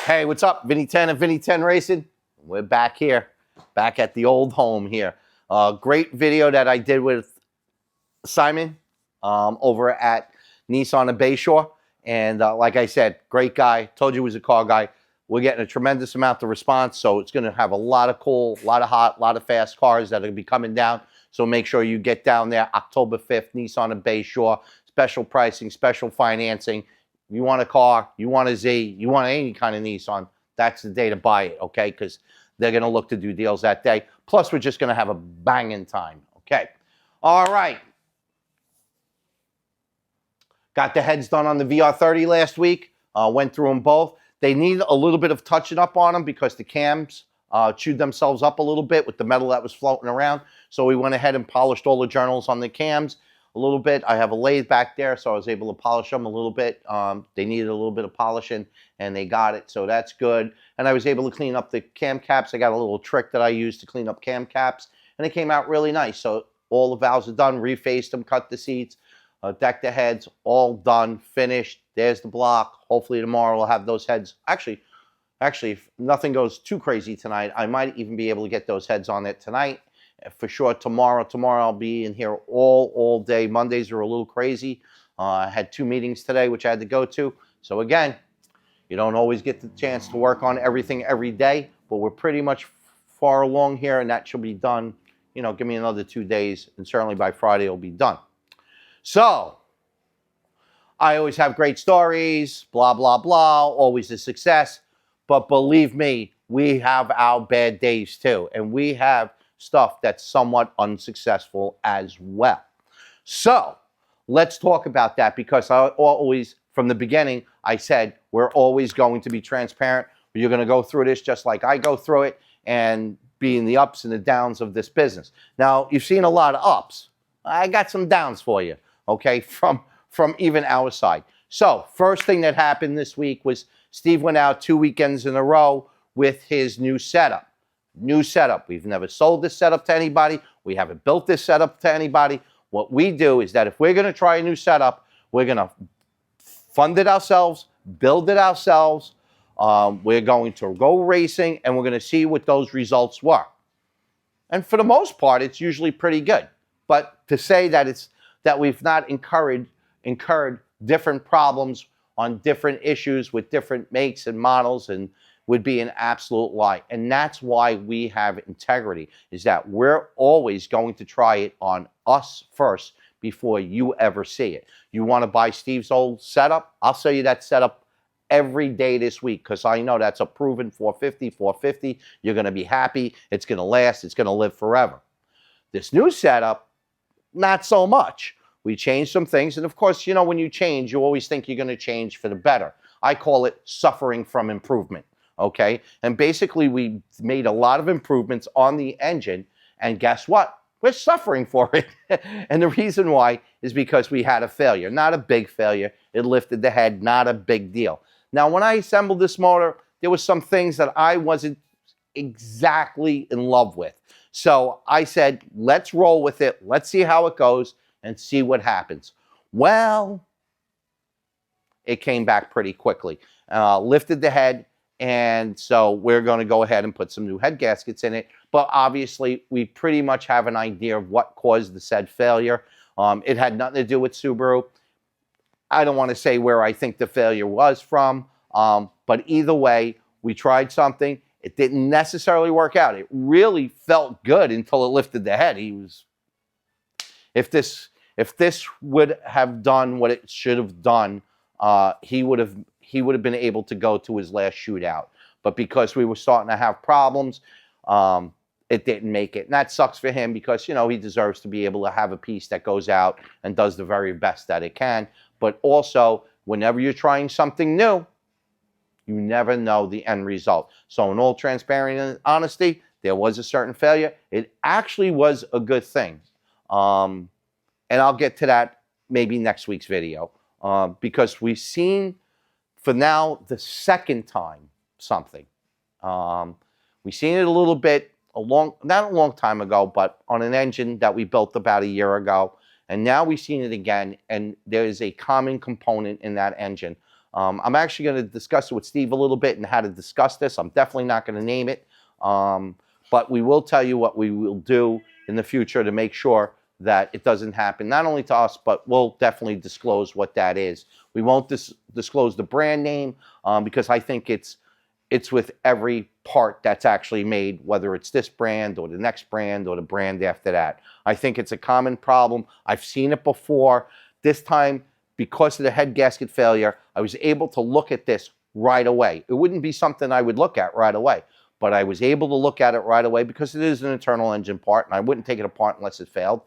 Hey, what's up? Vinny Ten of Vinny Ten Ṛaciŋg. We're back here, back at the old home here. Great video that I did with Simon over at Nissan and Bayshore. And like I said, great guy. Told you he was a car guy. We're getting a tremendous amount of response, so it's going to have a lot of cool, a lot of hot, a lot of fast cars that are going to be coming down. So make sure you get down there October 5th, Nissan and Bayshore. Special pricing, special financing. You want a car, you want a Z, you want any kind of Nissan, that's the day to buy it, okay? Because they're going to look to do deals that day. Plus, we're just going to have a banging time, okay? All right. Got the heads done on the VR30 last week. Went through them both. They need a little bit of touching up on them because the cams chewed themselves up a little bit with the metal that was floating around. So we went ahead and polished all the journals on the cams a little bit. I have a lathe back there, so I was able to polish them a little bit. They needed a little bit of polishing, and they got it, so that's good. And I was able to clean up the cam caps. I got a little trick that I used to clean up cam caps, and it came out really nice. So all the valves are done, refaced them, cut the seats, decked the heads, all done, finished. There's the block. Hopefully tomorrow we'll have those heads. Actually, if nothing goes too crazy tonight, I might even be able to get those heads on it tonight. For sure, tomorrow I'll be in here all day. Mondays are a little crazy. I had 2 meetings today, which I had to go to. So again, you don't always get the chance to work on everything every day, but we're pretty much far along here, and that should be done. You know, give me another 2 days, and certainly by Friday it'll be done. So, I always have great stories, blah, blah, blah, always a success. But believe me, we have our bad days too, and we have stuff that's somewhat unsuccessful as well. So let's talk about that, because I always, from the beginning, I said we're always going to be transparent. You're going to go through this just like I go through it, and be in the ups and the downs of this business. Now, you've seen a lot of ups. I got some downs for you, okay, from even our side. So first thing that happened this week was Steve went out 2 weekends in a row with his new setup. New setup. We've never sold this setup to anybody. We haven't built this setup to anybody. What we do is that if we're going to try a new setup, we're going to fund it ourselves, build it ourselves. We're going to go racing, and we're going to see what those results were. And for the most part, it's usually pretty good. But to say that we've not incurred different problems on different issues with different makes and models and would be an absolute lie. And that's why we have integrity, is that we're always going to try it on us first before you ever see it. You want to buy Steve's old setup? I'll sell you that setup every day this week, because I know that's a proven 450. You're going to be happy. It's going to last. It's going to live forever. This new setup, not so much. We changed some things. And of course, you know, when you change, you always think you're going to change for the better. I call it suffering from improvement. Okay, and basically we made a lot of improvements on the engine, and guess what? We're suffering for it. And the reason why is because we had a failure. Not a big failure. It lifted the head, not a big deal. Now, when I assembled this motor, there were some things that I wasn't exactly in love with. So I said, let's roll with it. Let's see how it goes and see what happens. Well, it came back pretty quickly. Lifted the head. And so we're going to go ahead and put some new head gaskets in it. But obviously, we pretty much have an idea of what caused the said failure. It had nothing to do with Subaru. I don't want to say where I think the failure was from. But either way, we tried something. It didn't necessarily work out. It really felt good until it lifted the head. If this would have done what it should have done, he would have been able to go to his last shootout. But because we were starting to have problems, it didn't make it. And that sucks for him, because, you know, he deserves to be able to have a piece that goes out and does the very best that it can. But also, whenever you're trying something new, you never know the end result. So in all transparency and honesty, there was a certain failure. It actually was a good thing. And I'll get to that maybe next week's video. Because we've seen, for now, the second time something. We've seen it a little bit, not a long time ago, but on an engine that we built about a year ago. And now we've seen it again, and there is a common component in that engine. I'm actually going to discuss it with Steve a little bit and how to discuss this. I'm definitely not going to name it. But we will tell you what we will do in the future to make sure that it doesn't happen, not only to us, but we'll definitely disclose what that is. We won't disclose the brand name because I think it's with every part that's actually made, whether it's this brand or the next brand or the brand after that. I think it's a common problem. I've seen it before. This time, because of the head gasket failure, I was able to look at this right away. It wouldn't be something I would look at right away, but I was able to look at it right away because it is an internal engine part, and I wouldn't take it apart unless it failed.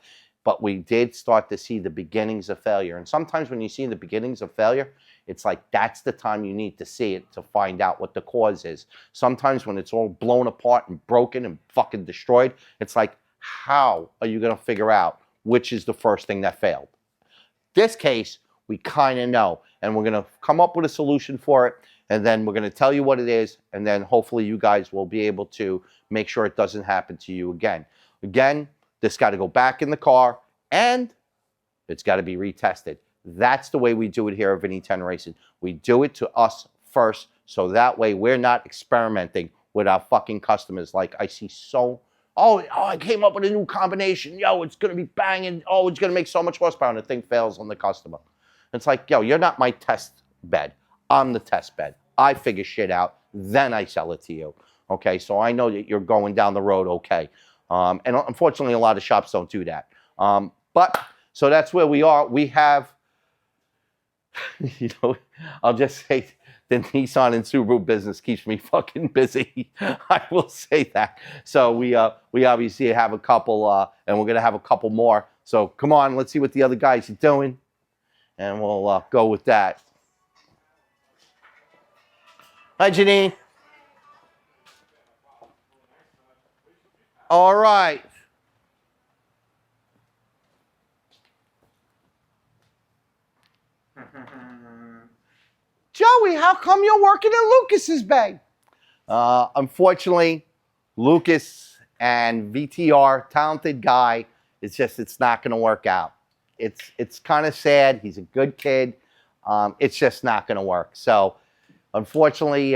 But we did start to see the beginnings of failure. And sometimes when you see the beginnings of failure, it's like that's the time you need to see it to find out what the cause is. Sometimes when it's all blown apart and broken and fucking destroyed, it's like, how are you going to figure out which is the first thing that failed? This case, we kind of know, and we're going to come up with a solution for it, and then we're going to tell you what it is, and then hopefully you guys will be able to make sure it doesn't happen to you again. Again, this got to go back in the car, and it's got to be retested. That's the way we do it here at Vinny Ten Racing. We do it to us first, so that way we're not experimenting with our fucking customers. Like I see oh, I came up with a new combination. Yo, it's going to be banging. Oh, it's going to make so much horsepower, and the thing fails on the customer. It's like, yo, you're not my test bed. I'm the test bed. I figure shit out, then I sell it to you. Okay, so I know that you're going down the road okay. And unfortunately, a lot of shops don't do that. But, so that's where we are. We have, you know, I'll just say the Nissan and Subaru business keeps me fucking busy. I will say that. So we obviously have a couple, and we're going to have a couple more. So come on, let's see what the other guys are doing. And we'll go with that. Hi, Janine. All right. Joey, how come you're working in Lucas's bag? Unfortunately, Lucas and VTR, talented guy, it's not going to work out. It's kind of sad. He's a good kid. It's just not going to work. So, unfortunately,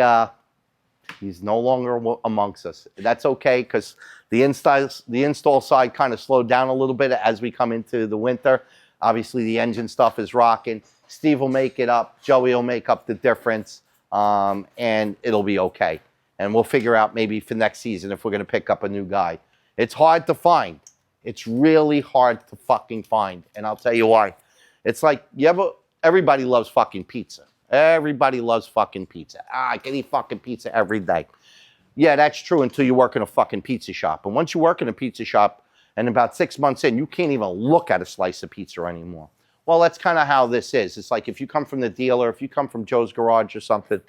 he's no longer amongst us. That's okay because the install side kind of slowed down a little bit as we come into the winter. Obviously, the engine stuff is rocking. Steve will make it up. Joey will make up the difference, and it'll be okay. And we'll figure out maybe for next season if we're going to pick up a new guy. It's hard to find. It's really hard to fucking find, and I'll tell you why. It's like everybody loves fucking pizza. Everybody loves fucking pizza. I can eat fucking pizza every day. Yeah, that's true until you work in a fucking pizza shop. And once you work in a pizza shop, and about 6 months in, you can't even look at a slice of pizza anymore. Well, that's kind of how this is. It's like if you come from the dealer, if you come from Joe's Garage or something,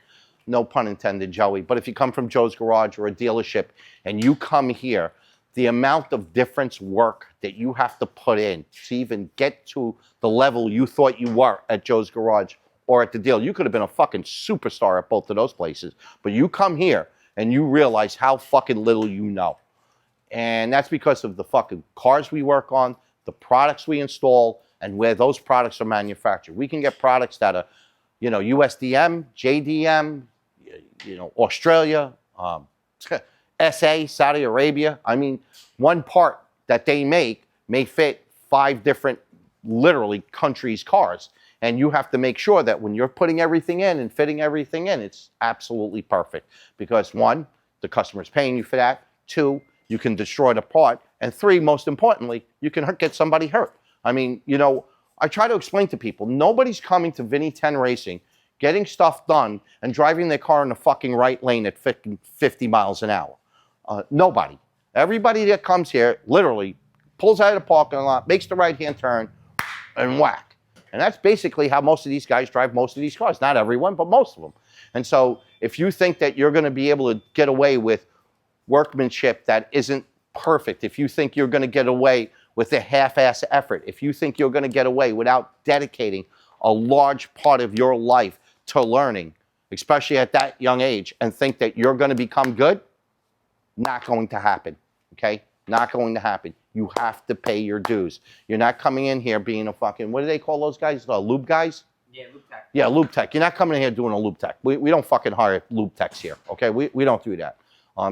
no pun intended, Joey, but if you come from Joe's Garage or a dealership and you come here, the amount of difference work that you have to put in to even get to the level you thought you were at Joe's Garage or at the deal. You could have been a fucking superstar at both of those places, but you come here and you realize how fucking little you know. And that's because of the fucking cars we work on, the products we install, and where those products are manufactured. We can get products that are, you know, USDM, JDM, you know, Australia, SA, Saudi Arabia. I mean, one part that they make may fit 5 different, literally, countries' cars. And you have to make sure that when you're putting everything in and fitting everything in, it's absolutely perfect. Because 1, the customer's paying you for that. 2, you can destroy the part. And 3, most importantly, you can get somebody hurt. I mean, you know, I try to explain to people, nobody's coming to Vinny Ten Racing, getting stuff done, and driving their car in the fucking right lane at 50 miles an hour. Nobody. Everybody that comes here, literally, pulls out of the parking lot, makes the right-hand turn, and whack. And that's basically how most of these guys drive most of these cars. Not everyone, but most of them. And so if you think that you're going to be able to get away with workmanship that isn't perfect, if you think you're going to get away with a half-ass effort, if you think you're going to get away without dedicating a large part of your life to learning, especially at that young age, and think that you're going to become good, not going to happen, okay? Not going to happen. You have to pay your dues. You're not coming in here being a fucking, what do they call those guys? Lube guys? Yeah, loop tech. Yeah, loop tech. You're not coming in here doing a loop tech. We don't fucking hire loop techs here, okay? We don't do that.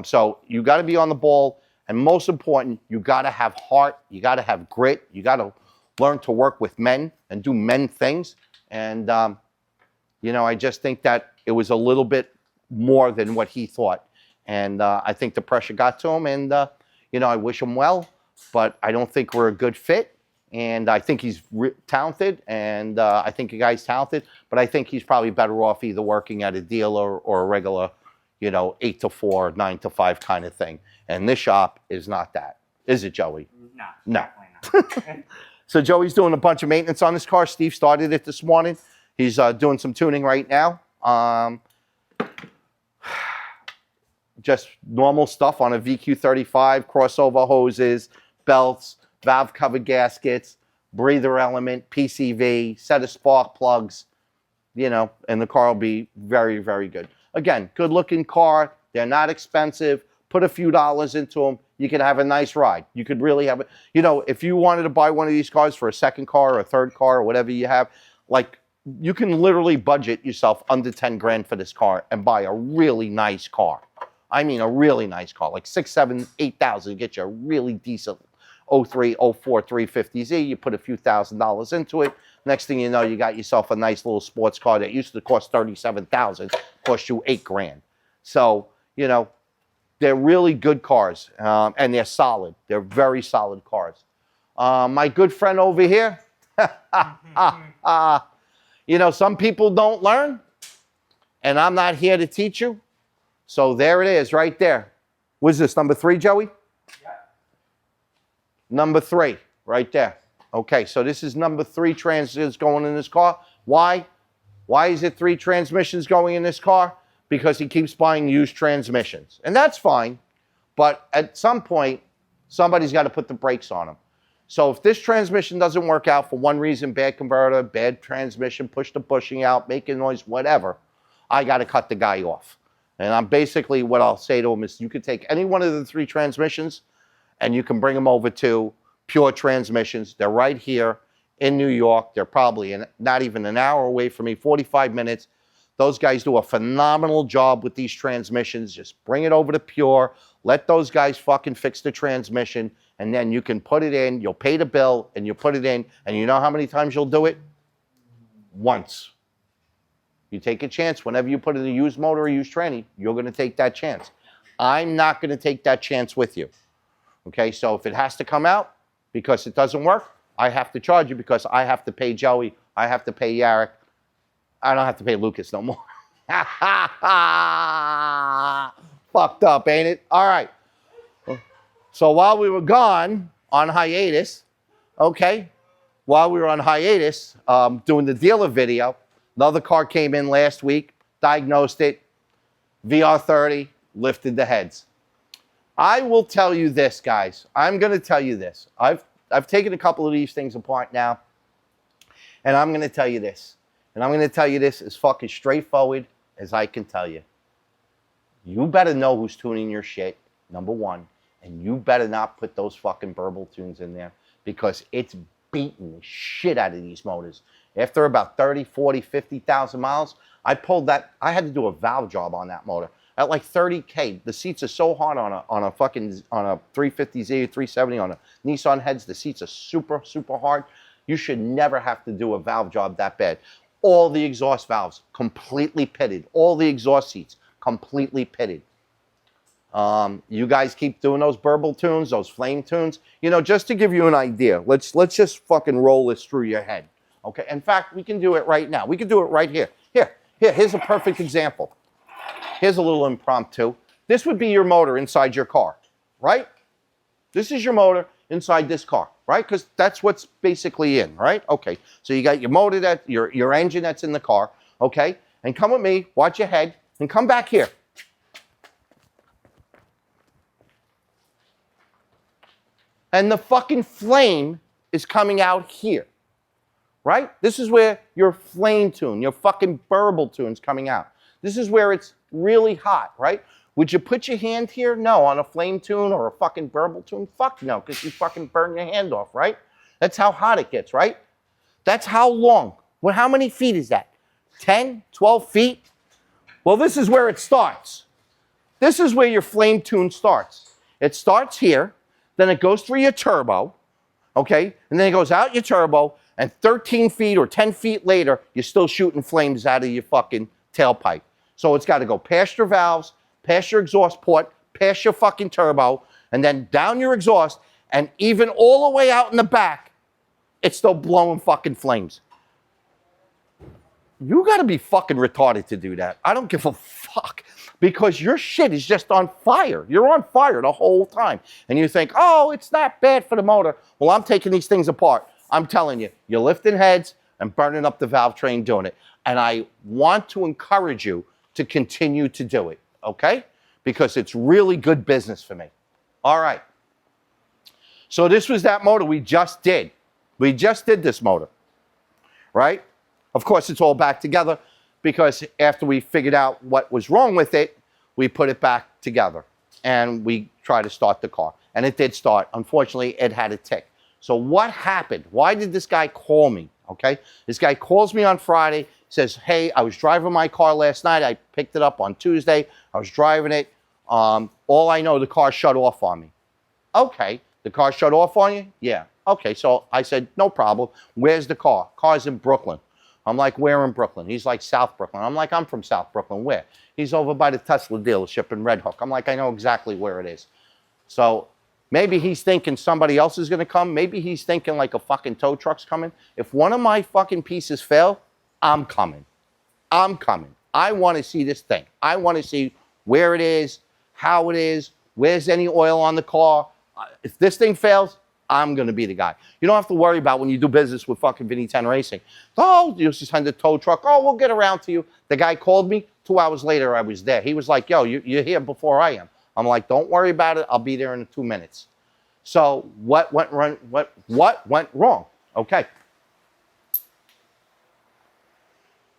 So you got to be on the ball, and most important, you got to have heart. You got to have grit. You got to learn to work with men and do men things. And you know, I just think that it was a little bit more than what he thought, and I think the pressure got to him. And you know, I wish him well, but I don't think we're a good fit. And I think he's talented, and I think the guy's talented, but I think he's probably better off either working at a dealer or a regular, you know, 8 to 4, 9 to 5 kind of thing. And this shop is not that. Is it, Joey? No. Not. So Joey's doing a bunch of maintenance on this car. Steve started it this morning. He's doing some tuning right now. Just normal stuff on a VQ35, crossover hoses, belts, valve cover gaskets, breather element, PCV, set of spark plugs, you know, and the car will be very, very good. Again, good looking car. They're not expensive. Put a few dollars into them. You could have a nice ride. You could really have it. You know, if you wanted to buy one of these cars for a second car or a third car or whatever you have, like, you can literally budget yourself under 10 grand for this car and buy a really nice car. I mean, a really nice car, like 6, 7, 8,000, get you a really decent 03, 04, 350Z. You put a few $1,000s into it. Next thing you know, you got yourself a nice little sports car that used to cost $37,000, cost you 8 grand. So, you know, they're really good cars, and they're solid. They're very solid cars. My good friend over here, you know, some people don't learn, and I'm not here to teach you. So there it is, right there. What's this, number 3, Joey? Yeah. Number 3, right there. Okay, so this is number 3 transmissions going in this car. Why? Why is it 3 transmissions going in this car? Because he keeps buying used transmissions. And that's fine, but at some point, somebody's got to put the brakes on him. So if this transmission doesn't work out for one reason, bad converter, bad transmission, push the bushing out, making noise, whatever, I got to cut the guy off. And I'm basically, what I'll say to him is, you can take any one of the 3 transmissions and you can bring them over to Pure Transmissions. They're right here in New York. They're probably not even an hour away from me, 45 minutes. Those guys do a phenomenal job with these transmissions. Just bring it over to Pure. Let those guys fucking fix the transmission. And then you can put it in. You'll pay the bill and you put it in. And you know how many times you'll do it? Once. You take a chance. Whenever you put in a used motor or used tranny, you're going to take that chance. I'm not going to take that chance with you. Okay, so if it has to come out because it doesn't work, I have to charge you because I have to pay Joey. I have to pay Yarrick. I don't have to pay Lucas no more. Fucked up, ain't it? All right. So while we were gone on hiatus, okay, while we were on hiatus doing the dealer video, another car came in last week, diagnosed it, VR30, lifted the heads. I will tell you this, guys. I'm going to tell you this. I've taken a couple of these things apart now, and I'm going to tell you this. And I'm going to tell you this as fucking straightforward as I can tell you. You better know who's tuning your shit, number one. And you better not put those fucking BURBLE tunes in there because it's beating the shit out of these motors. After about 30, 40, 50,000 miles, I pulled that. I had to do a valve job on that motor. At like 30K, the seats are so hard on a 350Z, 370, on a Nissan heads. The seats are super, super hard. You should never have to do a valve job that bad. All the exhaust valves completely pitted. All the exhaust seats completely pitted. You guys keep doing those BURBLE tunes, those flame tunes. You know, just to give you an idea, let's just fucking roll this through your head. Okay. In fact, we can do it right now. We can do it right here. Here's a perfect example. Here's a little impromptu. This would be your motor inside your car, right? This is your motor inside this car, right? Because that's what's basically in, right? Okay, so you got your motor, your engine that's in the car, okay? And come with me, watch your head, and come back here. And the fucking flame is coming out here, right? This is where your flame tune, your fucking BURBLE tune's coming out. This is where it's really hot, right? Would you put your hand here? No, on a flame tune or a fucking BURBLE tune? Fuck no, because you fucking burn your hand off, right? That's how hot it gets, right? That's how long Well, how many feet is that? 10, 12 feet? Well, this is where it starts. This is where your flame tune starts. It starts here, then it goes through your turbo, okay? And then it goes out your turbo, and 13 feet or 10 feet later, you're still shooting flames out of your fucking tailpipe. So it's got to go past your valves, past your exhaust port, past your fucking turbo, and then down your exhaust, and even all the way out in the back, it's still blowing fucking flames. You got to be fucking retarded to do that. I don't give a fuck, because your shit is just on fire. You're on fire the whole time. And you think, oh, it's not bad for the motor. Well, I'm taking these things apart. I'm telling you, you're lifting heads and burning up the valve train doing it. And I want to encourage you to continue to do it, okay? Because it's really good business for me. All right. So this was that motor we just did. We just did this motor, right? Of course, it's all back together because after we figured out what was wrong with it, we put it back together and we tried to start the car. And it did start. Unfortunately, it had a tick. So what happened? Why did this guy call me? Okay, this guy calls me on Friday, says, hey, I was driving my car last night. I picked it up on Tuesday. I was driving it. All I know, the car shut off on me. Okay, the car shut off on you? Yeah. Okay, so I said, no problem. Where's the car? Car's in Brooklyn. I'm like, where in Brooklyn? He's like, South Brooklyn. I'm like, I'm from South Brooklyn. Where? He's over by the Tesla dealership in Red Hook. I'm like, I know exactly where it is. So maybe he's thinking somebody else is going to come. Maybe he's thinking like a fucking tow truck's coming. If one of my fucking pieces fail, I'm coming. I'm coming. I want to see this thing. I want to see where it is, how it is, where's any oil on the car. If this thing fails, I'm going to be the guy. You don't have to worry about when you do business with fucking Vinny Ten Racing. Oh, you just send a tow truck. Oh, we'll get around to you. The guy called me. 2 hours later, I was there. He was like, yo, you're here before I am. I'm like, don't worry about it. I'll be there in 2 minutes. So what went wrong? What went wrong? Okay.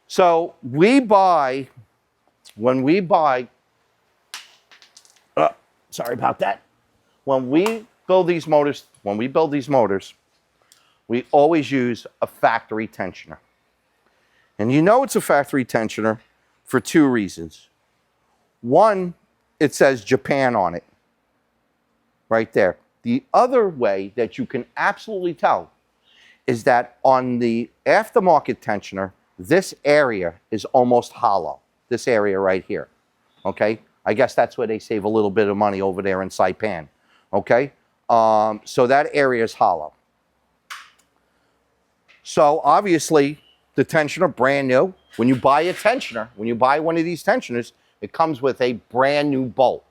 So when we buy, sorry about that. When we build these motors, we always use a factory tensioner. And you know it's a factory tensioner for 2 reasons. One, it says Japan on it, right there. The other way that you can absolutely tell is that on the aftermarket tensioner, this area is almost hollow, this area right here, okay? I guess that's where they save a little bit of money over there in Saipan, okay? So that area is hollow. So obviously, the tensioner, brand new. When you buy a tensioner, when you buy one of these tensioners, it comes with a brand new bolt.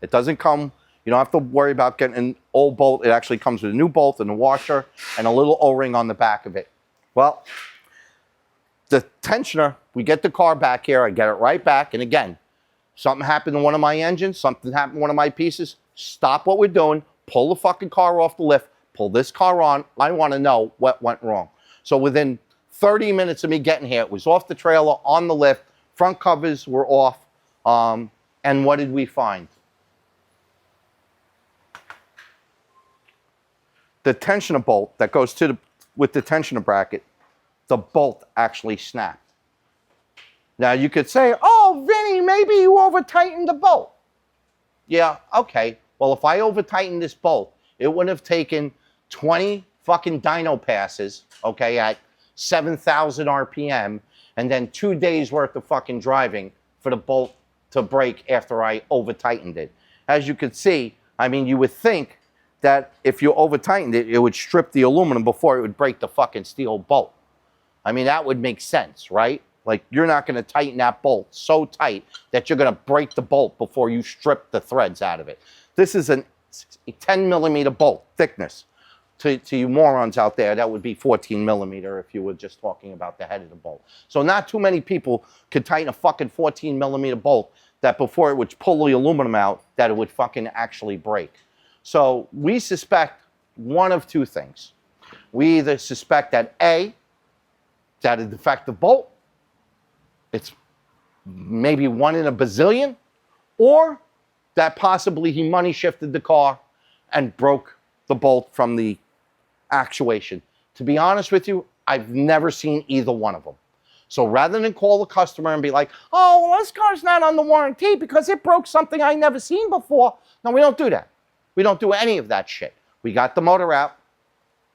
It doesn't come, you don't have to worry about getting an old bolt. It actually comes with a new bolt and a washer and a little O-ring on the back of it. Well, the tensioner, we get the car back here, I get it right back, and again, something happened to one of my engines, something happened to one of my pieces, stop what we're doing, pull the fucking car off the lift, pull this car on, I want to know what went wrong. So within 30 minutes of me getting here, it was off the trailer, on the lift, front covers were off, and what did we find? The tensioner bolt that goes with the tensioner bracket, the bolt actually snapped. Now you could say, oh, Vinny, maybe you over-tightened the bolt. Yeah, okay. Well, if I over-tightened this bolt, it would have taken 20 fucking dyno passes, okay, at 7,000 RPM, and then 2 days worth of fucking driving for the bolt to break after I over-tightened it. As you could see, I mean, you would think that if you over-tightened it, it would strip the aluminum before it would break the fucking steel bolt. I mean, that would make sense, right? Like, you're not going to tighten that bolt so tight that you're going to break the bolt before you strip the threads out of it. This is a 10 millimeter bolt thickness. To you morons out there, that would be 14 millimeter if you were just talking about the head of the bolt. So not too many people could tighten a fucking 14 millimeter bolt that before it would pull the aluminum out, that it would fucking actually break. So we suspect one of 2 things. We either suspect that A, that a defective bolt, it's maybe 1 in a bazillion, or that possibly he money shifted the car and broke the bolt from the actuation. To be honest with you, I've never seen either one of them. So rather than call the customer and be like, oh, well, this car's not on the warranty because it broke something I never seen before. No, we don't do that. We don't do any of that shit. We got the motor out.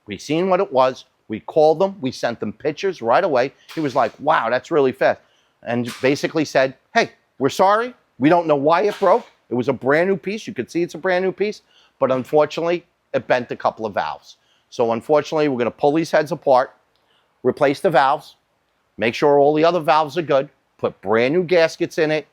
We seen what it was. We called them. We sent them pictures right away. He was like, wow, that's really fast. And basically said, hey, we're sorry. We don't know why it broke. It was a brand new piece. You could see it's a brand new piece. But unfortunately, it bent a couple of valves. So unfortunately, we're going to pull these heads apart, replace the valves, make sure all the other valves are good, put brand new gaskets in it,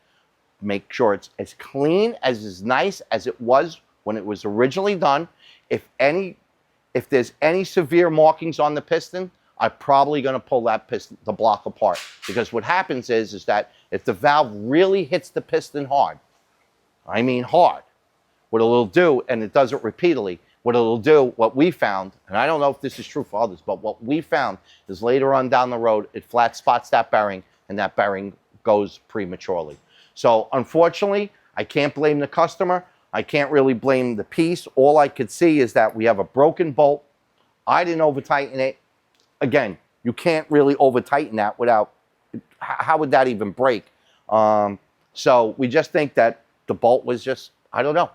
make sure it's as clean, as nice as it was when it was originally done. If there's any severe markings on the piston, I'm probably going to pull that piston, the block apart. Because what happens is that if the valve really hits the piston hard, I mean hard, what it'll do, and it does it repeatedly, what it'll do, what we found, and I don't know if this is true for others, but what we found is later on down the road, it flat spots that bearing, and that bearing goes prematurely. So unfortunately, I can't blame the customer. I can't really blame the piece. All I could see is that we have a broken bolt. I didn't over-tighten it. Again, you can't really over-tighten that without, how would that even break? So we just think that the bolt was just, I don't know,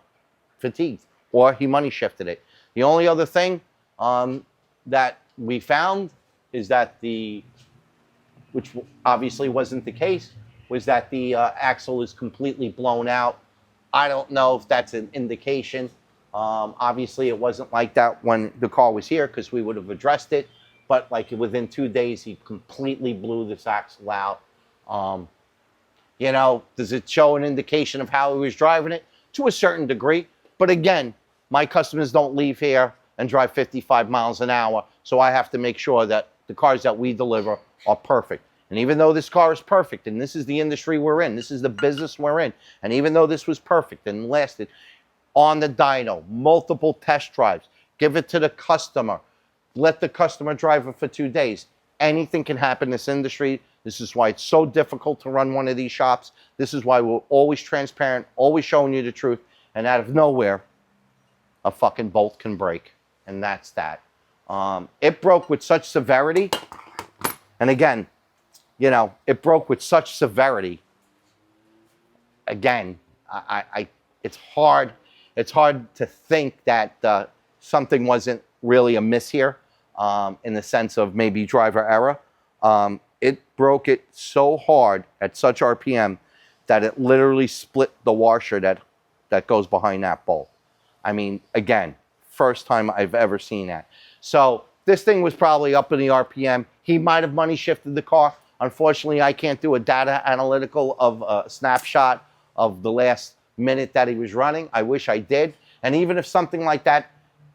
fatigued, or he money shifted it. The only other thing that we found is that which obviously wasn't the case, was that the axle is completely blown out. I don't know if that's an indication. Obviously, it wasn't like that when the car was here because we would have addressed it. But like within 2 days, he completely blew this axle out. You know, does it show an indication of how he was driving it? To a certain degree. But again, my customers don't leave here and drive 55 miles an hour. So I have to make sure that the cars that we deliver are perfect. And even though this car is perfect, and this is the industry we're in, this is the business we're in, and even though this was perfect and lasted on the dyno, multiple test drives, give it to the customer, let the customer drive it for 2 days. Anything can happen in this industry. This is why it's so difficult to run one of these shops. This is why we're always transparent, always showing you the truth, and out of nowhere, a fucking bolt can break, and that's that. It broke with such severity, and again, you know, it broke with such severity. Again, it's hard to think that something wasn't really amiss here, in the sense of maybe driver error. It broke it so hard at such RPM that it literally split the washer that goes behind that bolt. I mean, again, first time I've ever seen that. So this thing was probably up in the RPM. He might have money shifted the car. Unfortunately, I can't do a data analytical of a snapshot of the last minute that he was running. I wish I did. And even if something like that,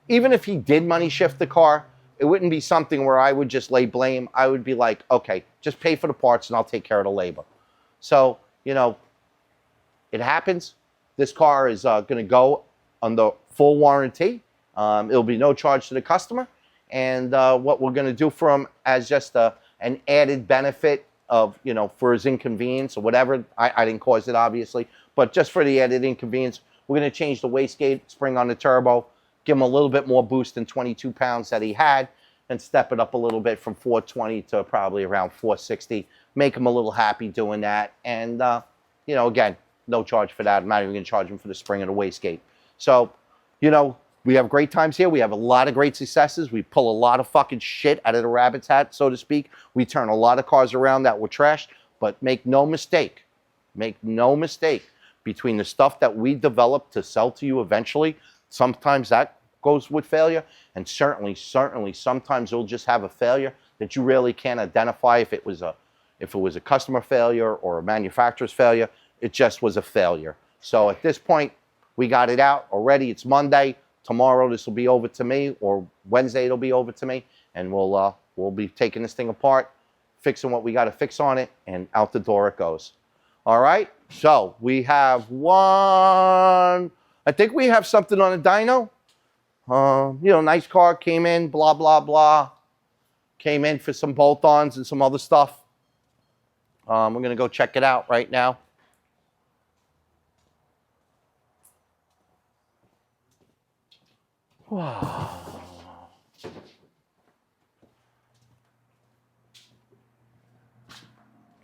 even if he did money shift the car, it wouldn't be something where I would just lay blame. I would be like, okay, just pay for the parts and I'll take care of the labor. So, you know, it happens. This car is going to go under full warranty. It'll be no charge to the customer. And what we're going to do for him as just an added benefit of, you know, for his inconvenience or whatever. I didn't cause it, obviously. But just for the added inconvenience, we're going to change the wastegate spring on the turbo, give him a little bit more boost than 22 pounds that he had, and step it up a little bit from 420 to probably around 460. Make him a little happy doing that. And, you know, again, no charge for that. I'm not even going to charge him for the spring and the wastegate. So, you know, we have great times here. We have a lot of great successes. We pull a lot of fucking shit out of the rabbit's hat, so to speak. We turn a lot of cars around that were trashed. But make no mistake, between the stuff that we develop to sell to you eventually, sometimes that goes with failure. And certainly, sometimes you'll just have a failure that you really can't identify if it was a customer failure or a manufacturer's failure. It just was a failure. So at this point, we got it out already. It's Monday. Tomorrow this will be over to me, or Wednesday it'll be over to me, and we'll be taking this thing apart, fixing what we got to fix on it, and out the door it goes. All right. So we have one. I think we have something on the dyno. You know, nice car, came in, blah blah blah. Came in for some bolt-ons and some other stuff. We're gonna go check it out right now. Wow.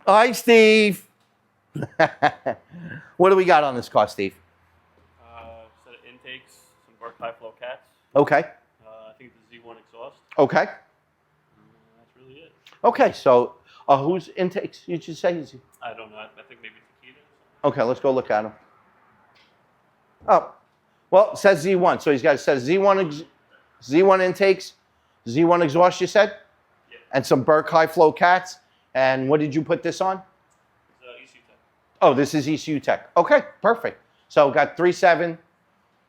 Hi, Steve. What do we got on this car, Steve? Set of intakes, some Burke high flow cats. Okay. I think the Z1 exhaust. Okay. That's really it. Okay, so whose intakes did you say? I don't know. I think maybe Takeda. Okay, let's go look at them. Oh, well, it says Z1, so he's got a set of Z1 intakes, Z1 exhaust, you said? Yeah. And some Burke high flow cats. And what did you put this on? It's ECU Tech. Oh, this is ECU Tech. Okay, perfect. So got 3.7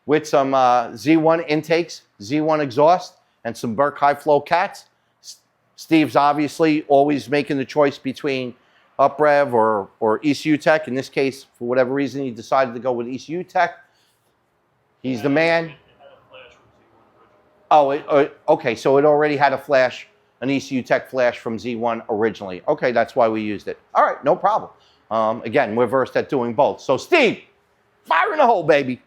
with some Z1 intakes, Z1 exhaust, and some Burke high flow cats. Steve's obviously always making the choice between UpRev or ECU Tech. In this case, for whatever reason, he decided to go with ECU Tech. He's the man. It had a flash from Z1 originally. Oh, okay, so it already had a flash, an ECU Tech flash from Z1 originally. Okay, that's why we used it. All right, no problem. Again, we're versed at doing both. So, Steve, fire in the hole, baby.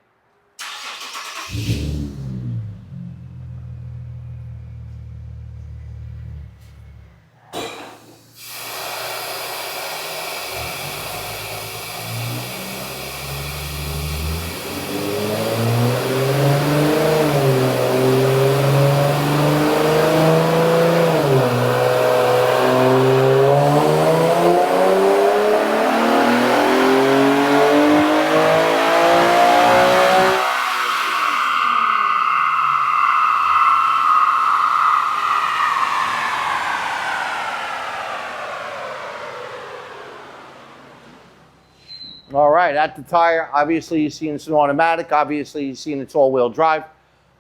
All right, at the tire, obviously you're seeing it's an automatic. Obviously you're seeing it's all-wheel drive,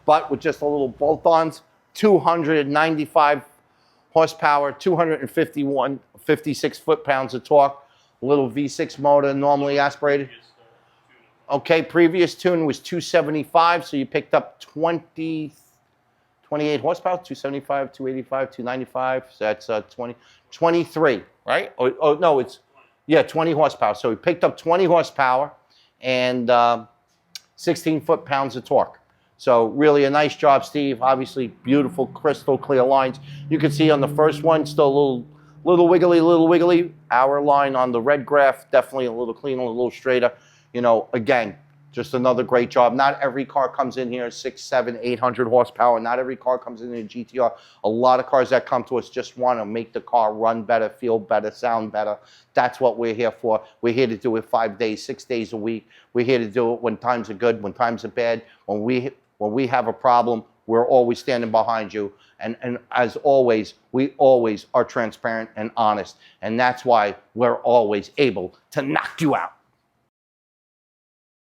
but with just a little bolt-ons, 295 horsepower, 56 foot-pounds of torque, a little V6 motor, normally aspirated. Okay, previous tune was 275, so you picked up 28 horsepower, 275, 285, 295, so that's 23, right? Oh, no, it's, yeah, 20 horsepower. So we picked up 20 horsepower and 16 foot-pounds of torque. So really a nice job, Steve. Obviously beautiful crystal clear lines. You can see on the first one, still a little wiggly. Our line on the red graph, definitely a little cleaner, a little straighter. You know, again, just another great job. Not every car comes in here 600, 700, 800 horsepower. Not every car comes in a GTR. A lot of cars that come to us just want to make the car run better, feel better, sound better. That's what we're here for. We're here to do it 5 days, 6 days a week. We're here to do it when times are good, when times are bad. When we have a problem, we're always standing behind you. And as always, we always are transparent and honest. And that's why we're always able to knock you out.